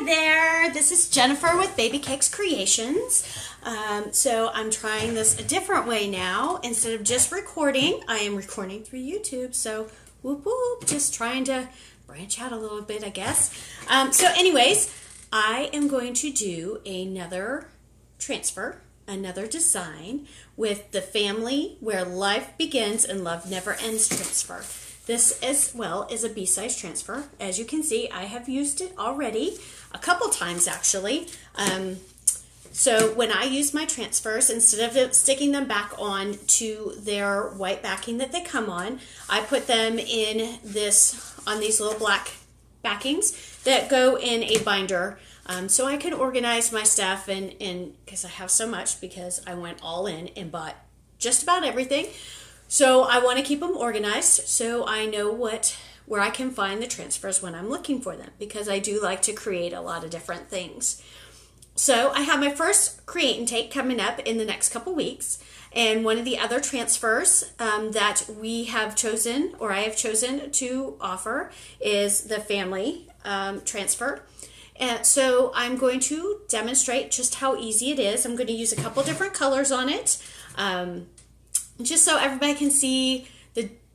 there, this is Jennifer with Baby Cakes Creations. So I'm trying this a different way now. Instead of just recording, I am recording through YouTube. So whoop whoop, just trying to branch out a little bit, I guess. So anyways, I am going to do another transfer, another design with the Family Where Life Begins and Love Never Ends transfer. This as well is a B-size transfer. As you can see, I have used it already a couple times actually. So when I use my transfers, instead of sticking them back on to their white backing that they come on, I put them in on these little black backings that go in a binder. So I can organize my stuff and because I have so much, because I went all in and bought just about everything. So I want to keep them organized so I know where I can find the transfers when I'm looking for them, because I do like to create a lot of different things. So I have my first create and take coming up in the next couple weeks, and one of the other transfers that we have chosen, or I have chosen to offer, is the family transfer. And so I'm going to demonstrate just how easy it is. I'm going to use a couple different colors on it, just so everybody can see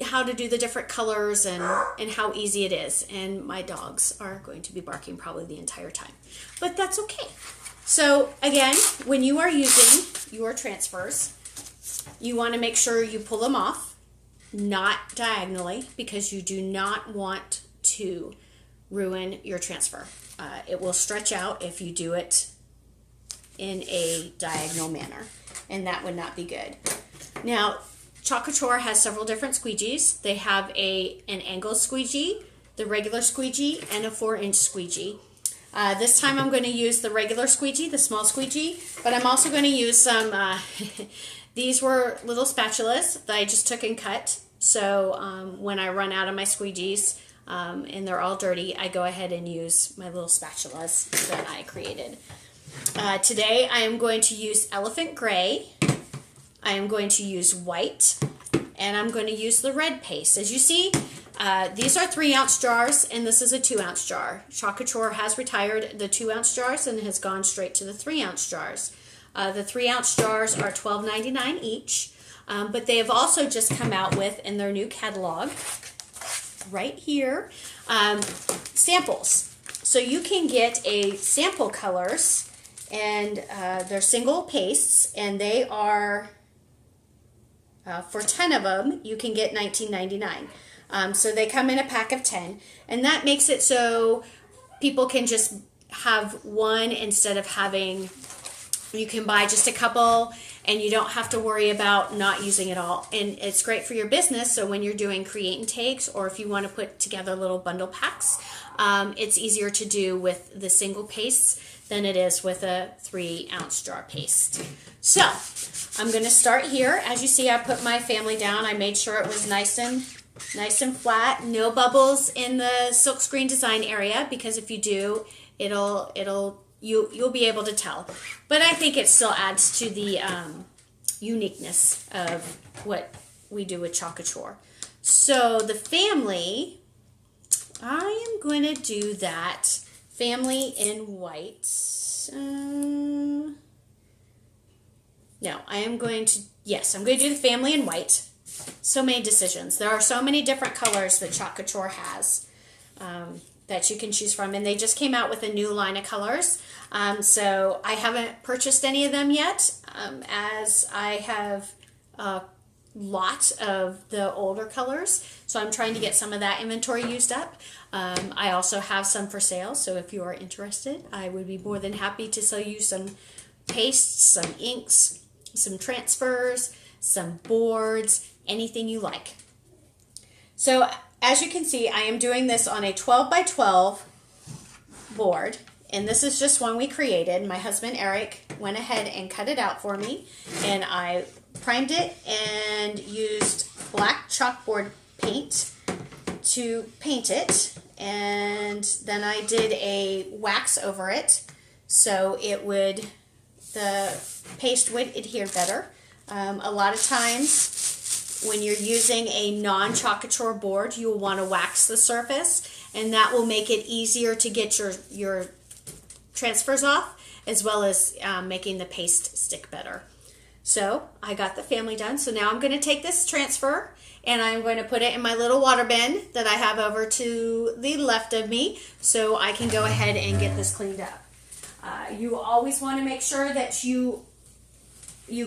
how to do the different colors and how easy it is. And my dogs are going to be barking probably the entire time, but that's okay. So again, when you are using your transfers, you want to make sure you pull them off, not diagonally, because you do not want to ruin your transfer. It will stretch out if you do it in a diagonal manner, and that would not be good. Now, Couture has several different squeegees. They have an angled squeegee, the regular squeegee, and a 4-inch squeegee. This time I'm going to use the regular squeegee, the small squeegee, but I'm also going to use some, these were little spatulas that I just took and cut. So when I run out of my squeegees and they're all dirty, I go ahead and use my little spatulas that I created. Today I am going to use elephant gray. I am going to use white, and I'm going to use the red paste. As you see, these are 3-ounce jars, and this is a 2-ounce jar. Couture has retired the 2-ounce jars and has gone straight to the 3-ounce jars. The 3-ounce jars are $12.99 each, but they have also just come out with, in their new catalog, right here, samples. So you can get a sample colors, and they're single pastes, and they are, for 10 of them, you can get $19.99. So they come in a pack of 10, and that makes it so people can just have one instead of having, you can buy just a couple and you don't have to worry about not using it all. And it's great for your business, so when you're doing create and takes, or if you want to put together little bundle packs, it's easier to do with the single pastes than it is with a 3-ounce jar paste. So I'm going to start here. As you see, I put my family down. I made sure it was nice and flat, no bubbles in the silkscreen design area, because if you do, you'll be able to tell. But I think it still adds to the uniqueness of what we do with Couture. So the family, I am going to do that family in white. No, I'm going to do the family in white. So many decisions. There are so many different colors that Couture has that you can choose from, and they just came out with a new line of colors. So I haven't purchased any of them yet, as I have a lot of the older colors. So I'm trying to get some of that inventory used up. I also have some for sale, so if you are interested, I would be more than happy to sell you some pastes, some inks, some transfers, some boards, anything you like. So as you can see, I am doing this on a 12 by 12 board, and this is just one we created. My husband Eric went ahead and cut it out for me, and I primed it and used black chalkboard paint to paint it, and then I did a wax over it so the paste would adhere better. A lot of times when you're using a non-Couture board, you'll want to wax the surface, and that will make it easier to get your transfers off, as well as making the paste stick better. So I got the family done. So now I'm going to take this transfer and I'm going to put it in my little water bin that I have over to the left of me so I can go ahead and get this cleaned up. You always want to make sure that you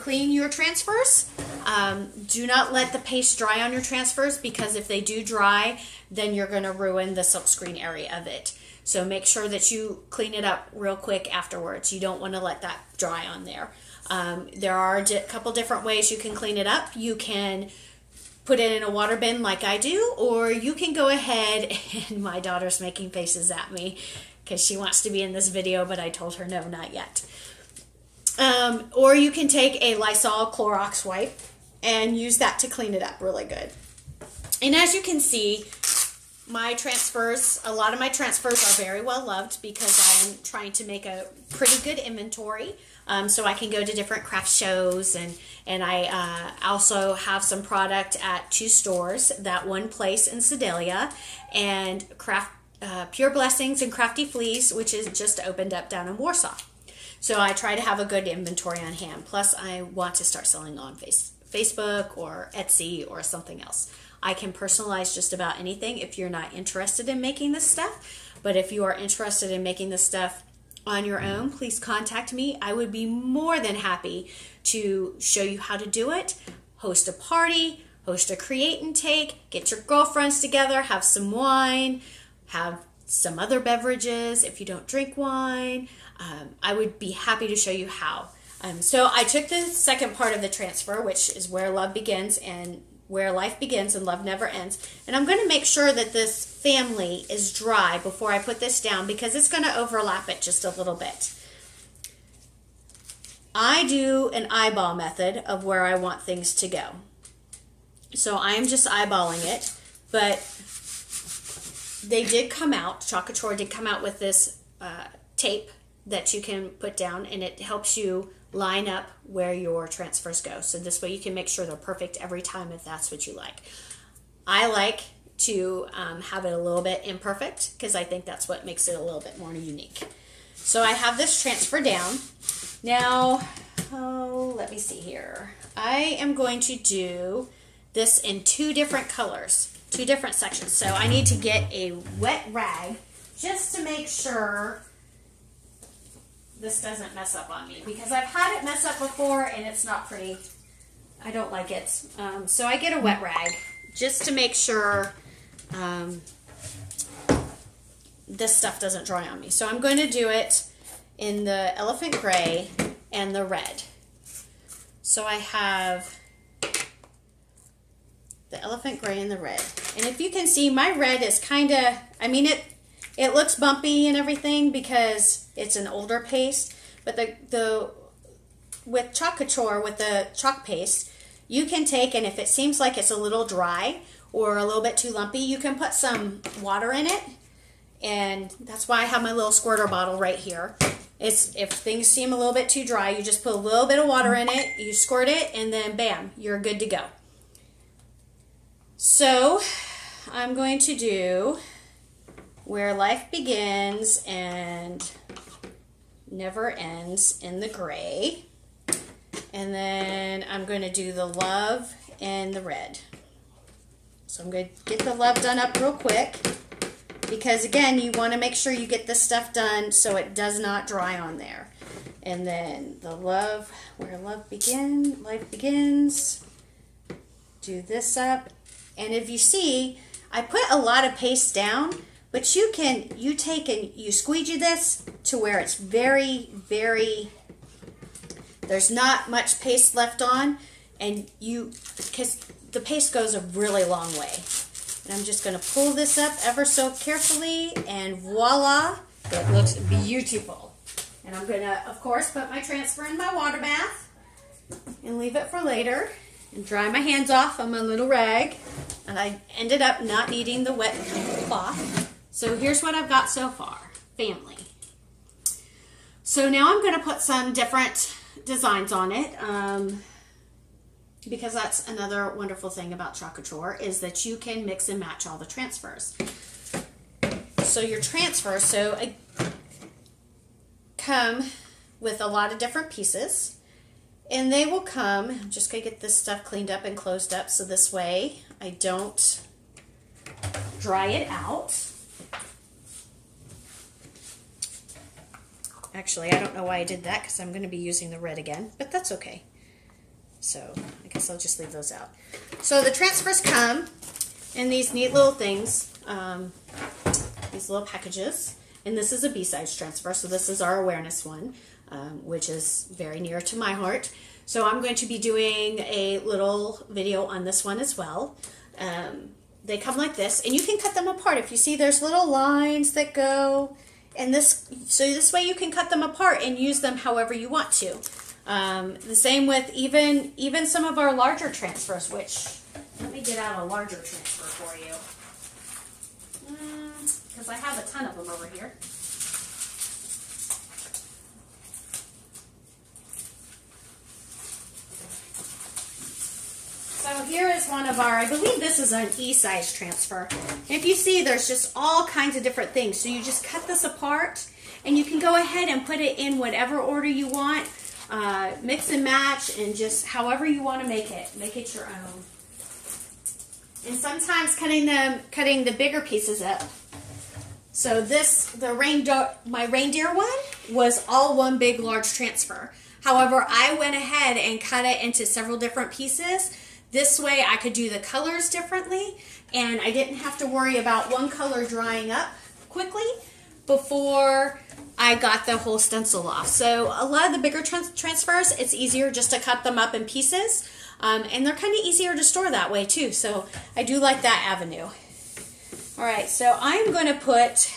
clean your transfers. Do not let the paste dry on your transfers, because if they do dry, then you're going to ruin the silkscreen area of it. So make sure that you clean it up real quick afterwards. You don't want to let that dry on there. There are a couple different ways you can clean it up. You can put it in a water bin like I do, or you can go ahead, and my daughter's making faces at me because she wants to be in this video, but I told her no, not yet. Or you can take a Lysol Clorox wipe and use that to clean it up really good. And as you can see, my transfers, a lot of my transfers are very well loved because I am trying to make a pretty good inventory. So I can go to different craft shows, and I also have some product at 2 stores, That One Place in Sedalia, and Pure Blessings and Crafty Fleas, which is just opened up down in Warsaw. So I try to have a good inventory on hand. Plus I want to start selling on Facebook or Etsy or something else. I can personalize just about anything if you're not interested in making this stuff. But if you are interested in making this stuff on your own, please contact me. I would be more than happy to show you how to do it. Host a party, host a create and take, get your girlfriends together, have some wine, have some other beverages if you don't drink wine. I would be happy to show you how. So I took the second part of the transfer, which is where love begins and where life begins and love never ends. And I'm going to make sure that this family is dry before I put this down, because it's going to overlap it just a little bit. I do an eyeball method of where I want things to go. So I'm just eyeballing it, but they did come out, Couture did come out with this tape that you can put down, and it helps you line up where your transfers go. So this way you can make sure they're perfect every time if that's what you like. I like to have it a little bit imperfect because I think that's what makes it a little bit more unique. So I have this transfer down. Now, let me see here. I am going to do this in 2 different colors, 2 different sections. So I need to get a wet rag just to make sure this doesn't mess up on me, because I've had it mess up before and it's not pretty. I don't like it. So I get a wet rag just to make sure this stuff doesn't dry on me. So I'm going to do it in the elephant gray and the red. So I have the elephant gray and the red. And if you can see, my red is kind of, I mean, it looks bumpy and everything because it's an older paste, but with Couture, with the chalk paste, you can take, and if it seems like it's a little dry or a little bit too lumpy, you can put some water in it, and that's why I have my little squirter bottle right here. If things seem a little bit too dry, you just put a little bit of water in it, you squirt it, and then bam, you're good to go. So I'm going to do where life begins and never ends in the gray. And then I'm going to do the love in the red. So I'm going to get the love done up real quick, because again, you want to make sure you get this stuff done so it does not dry on there. And then the love, where life begins, do this up. And if you see, I put a lot of paste down, but you take and you squeegee this to where it's very, very, there's not much paste left on, and because the paste goes a really long way. And I'm just going to pull this up ever so carefully, and voila, it looks beautiful. And I'm going to, of course, put my transfer in my water bath and leave it for later and dry my hands off on my little rag. And I ended up not needing the wet cloth. So here's what I've got so far. Family. So now I'm going to put some different designs on it, because that's another wonderful thing about Couture, is that you can mix and match all the transfers. So your transfer, come with a lot of different pieces, and they will come, I'm just going to get this stuff cleaned up and closed up so this way I don't dry it out. Actually, I don't know why I did that because I'm going to be using the red again, but that's okay. So I guess I'll just leave those out. So the transfers come in these neat little things, these little packages, and this is a B-size transfer, so this is our awareness one, which is very near to my heart. So I'm going to be doing a little video on this one as well. They come like this, and you can cut them apart. If you see, there's little lines that go, and so this way you can cut them apart and use them however you want to. The same with even some of our larger transfers, which, let me get out a larger transfer for you, because I have a ton of them over here. So here is one of our, I believe this is an E-size transfer. And if you see, there's just all kinds of different things. So you just cut this apart, and you can go ahead and put it in whatever order you want. Mix and match, and just however you want to make it your own. And sometimes cutting the bigger pieces up. So my reindeer one was all one big large transfer. However, I went ahead and cut it into several different pieces. This way I could do the colors differently, and I didn't have to worry about one color drying up quickly before I got the whole stencil off. So a lot of the bigger transfers, it's easier just to cut them up in pieces, and they're kind of easier to store that way too. So I do like that avenue. All right, so I'm going to put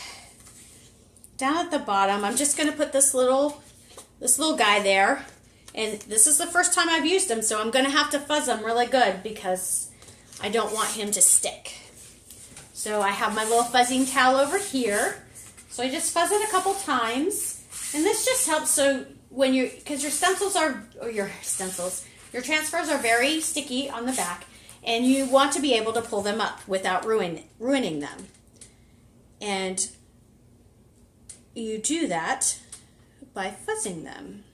down at the bottom, I'm just going to put this little guy there. And this is the first time I've used him, so I'm going to have to fuzz him really good because I don't want him to stick. So I have my little fuzzing towel over here. So I just fuzz it a couple times. And this just helps so when because your transfers are very sticky on the back, and you want to be able to pull them up without ruining them. And you do that by fuzzing them.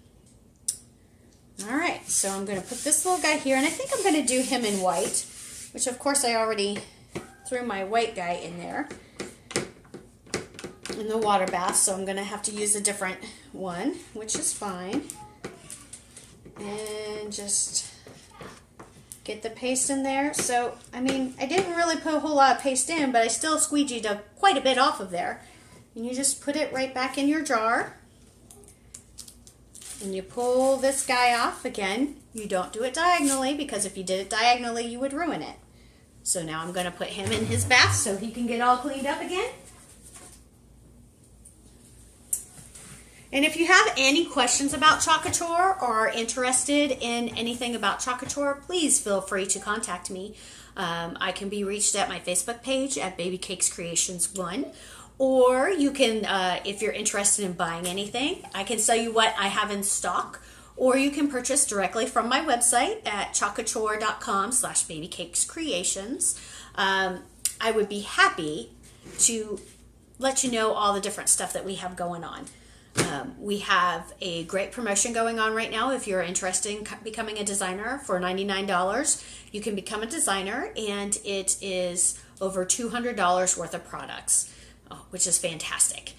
All right, so I'm going to put this little guy here, and I think I'm going to do him in white, which of course I already threw my white guy in there in the water bath, so I'm going to have to use a different one, which is fine. And just get the paste in there. So, I mean, I didn't really put a whole lot of paste in, but I still squeegeed quite a bit off of there. And you just put it right back in your jar. And you pull this guy off. Again, you don't do it diagonally, because if you did it diagonally, you would ruin it. So now I'm going to put him in his bath so he can get all cleaned up again. And if you have any questions about Couture or are interested in anything about Couture, please feel free to contact me. I can be reached at my Facebook page at Baby Cakes Creations 1. Or you can, if you're interested in buying anything, I can sell you what I have in stock. Or you can purchase directly from my website at chocouture.com/babycakescreations. I would be happy to let you know all the different stuff that we have going on. We have a great promotion going on right now. If you're interested in becoming a designer, for $99, you can become a designer, and it is over $200 worth of products. Which is fantastic.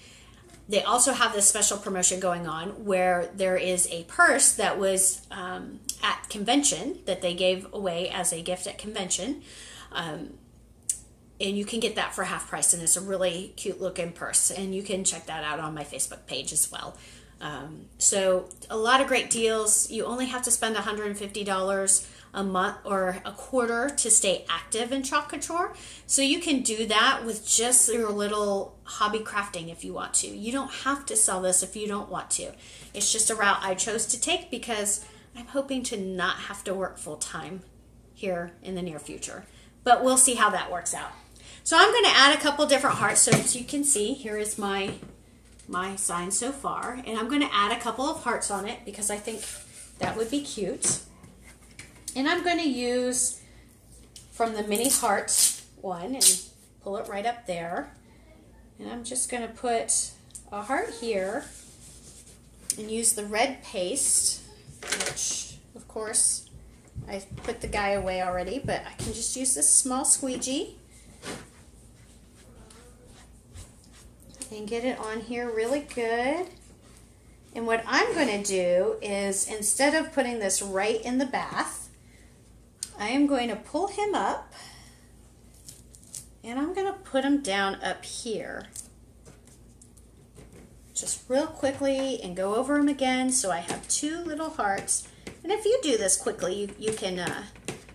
They also have this special promotion going on where there is a purse that was at convention that they gave away as a gift at convention. And you can get that for half price, and it's a really cute looking purse. And you can check that out on my Facebook page as well. So a lot of great deals. You only have to spend $150 a month or a quarter to stay active in Couture. So you can do that with just your little hobby crafting if you want to. You don't have to sell this if you don't want to. It's just a route I chose to take because I'm hoping to not have to work full time here in the near future. But we'll see how that works out. So I'm going to add a couple different hearts. So as you can see, here is my sign so far. And I'm going to add a couple of hearts on it because I think that would be cute. And I'm going to use from the mini heart one and pull it right up there. And I'm just going to put a heart here and use the red paste, which of course I put the guy away already, but I can just use this small squeegee and get it on here really good. And what I'm going to do is, instead of putting this right in the bath, I am going to pull him up and I'm going to put him down up here. Just real quickly, and go over them again so I have two little hearts. And if you do this quickly, you can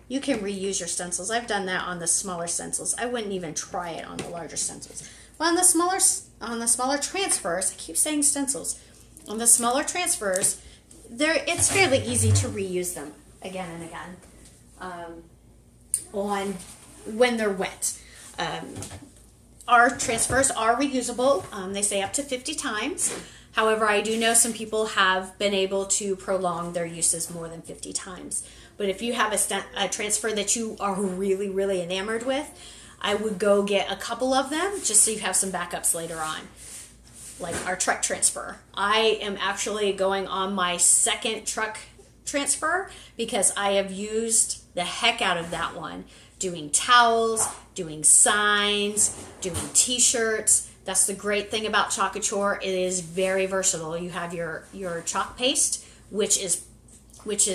reuse your stencils. I've done that on the smaller stencils. I wouldn't even try it on the larger stencils. But on the smaller transfers, I keep saying stencils. On the smaller transfers, it's fairly easy to reuse them again and again when they're wet. Our transfers are reusable. They say up to 50 times. However, I do know some people have been able to prolong their uses more than 50 times. But if you have a transfer that you are really, really enamored with, I would go get a couple of them just so you have some backups later on. Like our truck transfer. I am actually going on my second truck transfer because I have used the heck out of that one. Doing towels, doing signs, doing t-shirts. That's the great thing about Couture. It is very versatile. You have your chalk paste, which is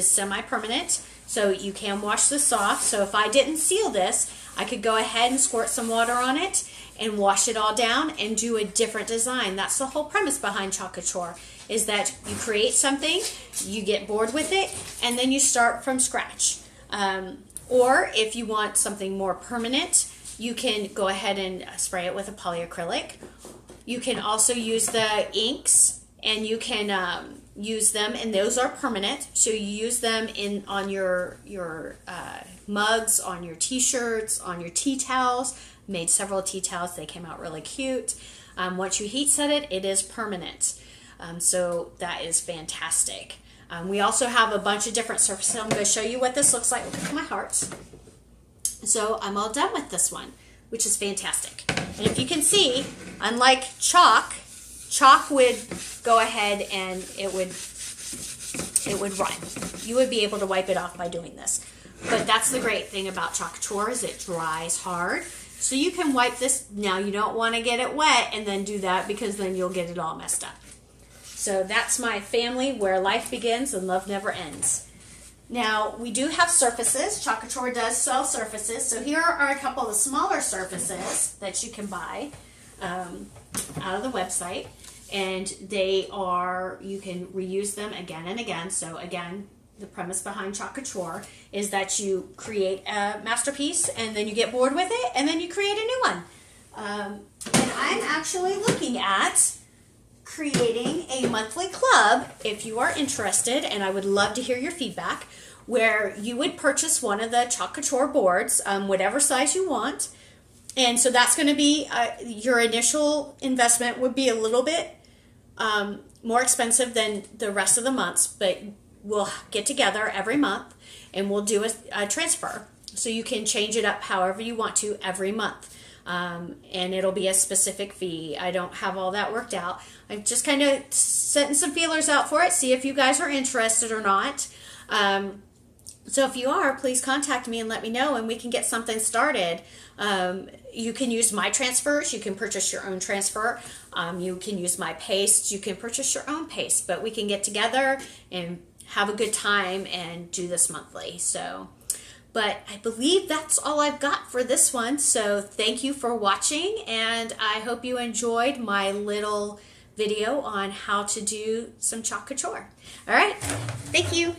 semi-permanent, so you can wash this off. So if I didn't seal this, I could go ahead and squirt some water on it and wash it all down and do a different design. That's the whole premise behind Couture, is that you create something, you get bored with it, and then you start from scratch. Or if you want something more permanent, you can go ahead and spray it with a polyacrylic. You can also use the inks, and you can use them, and those are permanent. So you use them on your mugs, on your t-shirts, on your tea towels. Made several tea towels. They came out really cute. Once you heat set it, it is permanent. So that is fantastic. We also have a bunch of different surfaces. I'm going to show you what this looks like. Look at my hearts. So I'm all done with this one, which is fantastic. And if you can see, unlike chalk would go ahead and it would run. You would be able to wipe it off by doing this. But that's the great thing about Couture, is it dries hard. So you can wipe this. Now you don't want to get it wet and then do that, because then you'll get it all messed up. So that's my family, where life begins and love never ends. Now, we do have surfaces. Couture does sell surfaces. So here are a couple of the smaller surfaces that you can buy out of the website. And you can reuse them again and again. So again, the premise behind Couture is that you create a masterpiece and then you get bored with it and then you create a new one. And I'm actually looking at creating a monthly club, if you are interested, and I would love to hear your feedback, where you would purchase one of the Couture boards, whatever size you want. And so that's going to be, your initial investment would be a little bit more expensive than the rest of the months, but we'll get together every month and we'll do a transfer. So you can change it up however you want to every month. And it'll be a specific fee. I don't have all that worked out. I'm just kind of setting some feelers out for it, see if you guys are interested or not. So if you are, please contact me and let me know, and we can get something started. You can use my transfers. You can purchase your own transfer. You can use my paste. You can purchase your own paste, but we can get together and have a good time and do this monthly. But I believe that's all I've got for this one. So thank you for watching, and I hope you enjoyed my little video on how to do some Couture. All right, thank you.